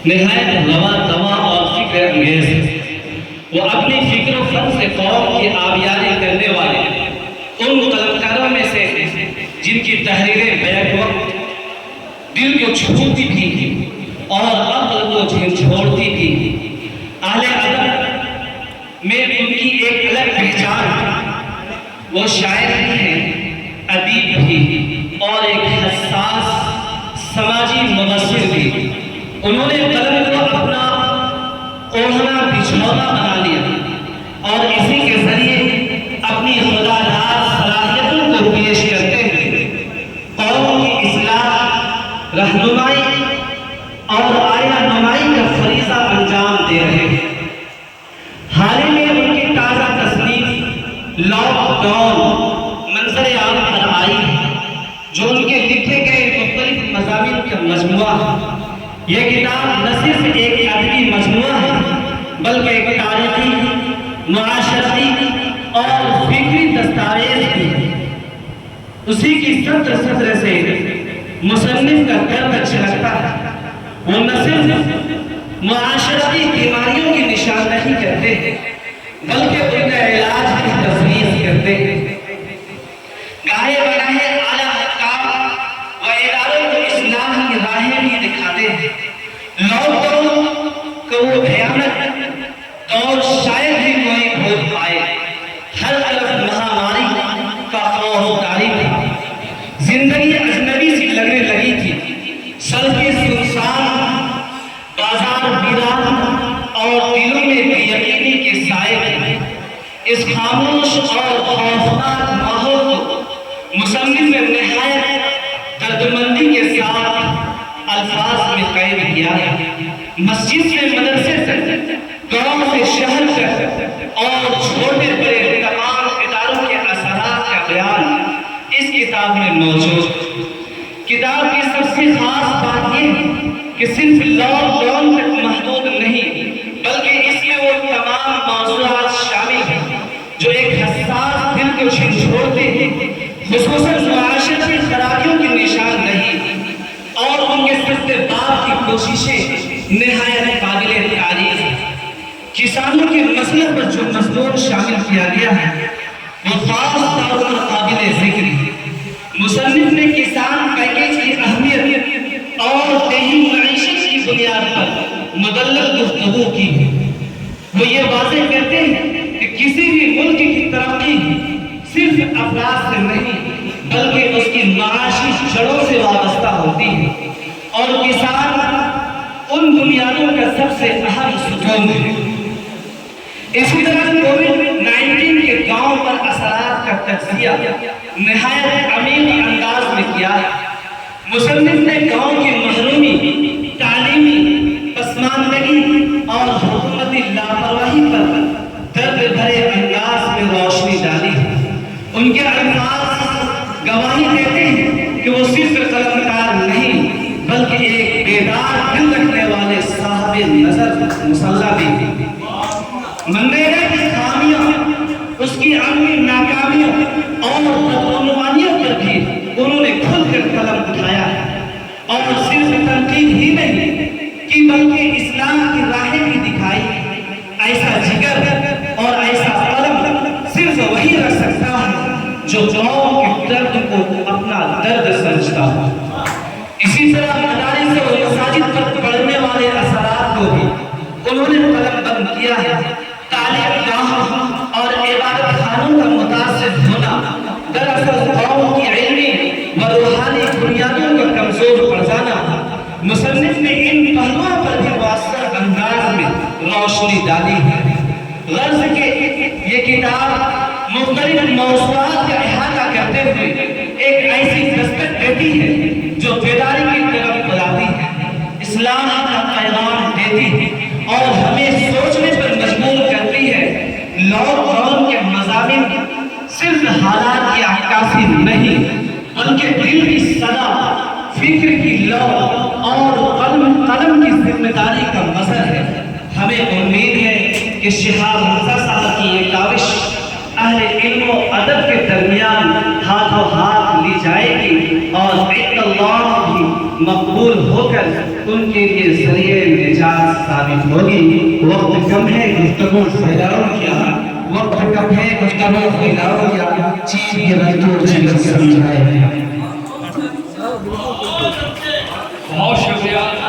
نہایت روا دوا اور فکر انگیز ہے۔ وہ اپنی فکر و فن سے قوم کی آبیاری کرنے والے ان قلمکاروں میں سے جن کی تحریریں بیک وقت دل کو چھوتی بھی اور عقل کو جھنجھوڑتی بھی۔ اہل ادب میں ان کی ایک الگ پہچان، وہ شاعر بھی ہیں، ادیب بھی، اور ایک حساس سماجی مبصر بھی۔ انہوں نے قلم کو اپنا اوڑھنا بچھونا بنا لیا اور اسی کے ذریعے اپنی خدا داد صلاحیتوں کو پیش کرتے ہوئے قوم کی اصلاح، رہنمائی اور آئینہ نمائی کا فریضہ انجام دے رہے ہیں۔ حال ہی میں ان کی تازہ تصنیف لاک ڈاؤن منظر عام پر آئی ہے، جو ان کے لکھے گئے مختلف مضامین کا مجموعہ ہے۔ یہ کتاب نہ صرف ایک ادبی مجموعہ ہے بلکہ ایک تاریخی، معاشرتی اور فکری دستاویز بھی ہے۔ اسی کی سطر سے مصنف کا درد چھلکتا ہے۔ وہ نہ صرف معاشرتی بیماریوں کی نشاندہی کرتے ہیں بلکہ ان کا علاج بھی تفویض کرتے ہیں۔ گاہے بگاہے اعلیٰ حکام و اداروں کو اصلاح کی راہیں بھی دکھاتے ہیں۔ لاک ڈاؤن کو وہ بھیانک دور شاید ہی کوئی بھول پائے۔ ہر طرف مہاماری کا خوف طاری تھا، زندگی اجنبی سی لگنے لگی تھی، سڑکیں سنسان، بازار ویران اور دلوں میں بے یقینی کے سائے تھے۔ اس خاموش اور خوفناک ماحول کو مصنف نے نہایت دردمندی کے ساتھ الفاظ میں قید کیا ہے۔ مسجد سے مدرسے سے، گاؤں سے شہر تک اور چھوٹے بڑے تمام اداروں کے اثرات کا بیان اس کتاب میں موجود ہے۔ کتاب کی سب سے خاص بات یہ ہے کہ صرف لاک ڈاؤن تک محدود نہیں بلکہ اس میں وہ تمام موضوعات شامل ہیں جو ایک حساس دل کو جھنجھوڑتے ہیں، خصوصاً معاشرتی خرابیوں کی نشان نہیں، اور ان کے استحباب کی کوششیں نہایت قابل تعریف ہیں۔ کسانوں کے مسئلے پر جو مضمون شامل کیا گیا ہے وہ خاص طور پر قابل ذکر ہے۔ مصنف نے کسان پیکیج کی اہمیت اور دیہی معیشت کی بنیاد پر مدلل گفتگو کی ہے۔ وہ یہ واضح کرتے ہیں کہ کسی بھی ملک کی ترقی صرف افراد سے نہیں بلکہ اس کی معاشی جڑوں سے وابستہ ہوتی ہے، اور کسان ان بنیادوں کا سب سے اہم ستون ہے۔ اسی طرح کووڈ-19 کے گاؤں پر اثرات کا تجزیہ نہایت عمیق انداز میں کیا ہے۔ مصنف نے گاؤں کی محرومی، تعلیمی پسماندگی اور حکومتی لاپرواہی پر درد بھرے انداز میں روشنی ڈالی ہے۔ ان کے الفاظ گواہی دیتے ہیں کہ وہ صرف قلمکار نہیں بلکہ ایک بیدار دل رکھنے والے صاحب نظر مسلح بھی تھے۔ مندیرے کی خامیوں، اس کی عملی ناکامیوں اور بدعنوانیوں پر بھی انہوں نے کھل کر قلم اٹھایا ہے، اور صرف تنقید ہی نہیں کہ بلکہ اصلاح کی راہیں بھی دکھائی۔ ایسا جگر اور ایسا قلم صرف وہی رکھ سکتا ہے جو قوم کے درد کو اپنا درد سمجھتا ہو۔ اسی طرح مدارس و مساجد پر پڑھنے والے اثرات کو بھی انہوں نے قلم بند کیا ہے۔ تعلیم گاہوں اور عبادت خانوں کا متاثر ہونا دراصل قوم کی علمی و روحانی بنیادوں کا کمزور پڑ جانا۔ مصنف نے ان پہلوؤں پر بھی مؤثر انداز میں روشنی ڈالی ہے۔ غرض کہ یہ کتاب مختلف موضوعات کا احاطہ کرتے ہوئے ایک ایسی دستک دیتی ہے جو بیداری کی طرف بلاتی ہے، اسلام کا پیغام دیتی ہے اور ہمیں سوچنے پر مجبور کرتی ہے۔ لاک ڈاؤن کے مضامین صرف حالات کی عکاسی نہیں بلکہ دل کی صدا، فکر کی لو اور قلم کی ذمہ داری کا مظہر ہے۔ ہمیں امید ہے کہ شہاب رضا صاحب کی یہ کاوش اہل علم و ادب کے درمیان ہاتھوں ہاتھ لی جائے گی اور اللہ بھی مقبول ہو کر ان کے لیے ذریعہ نجات ثابت ہوگی۔ وقت کم ہے، گفتگو پھیلاؤ کیا، وقت کم ہے، گفتگو پھیلاؤ کیا، چیز یہ رجوع چیز سمجھائے۔ بہت شکریہ۔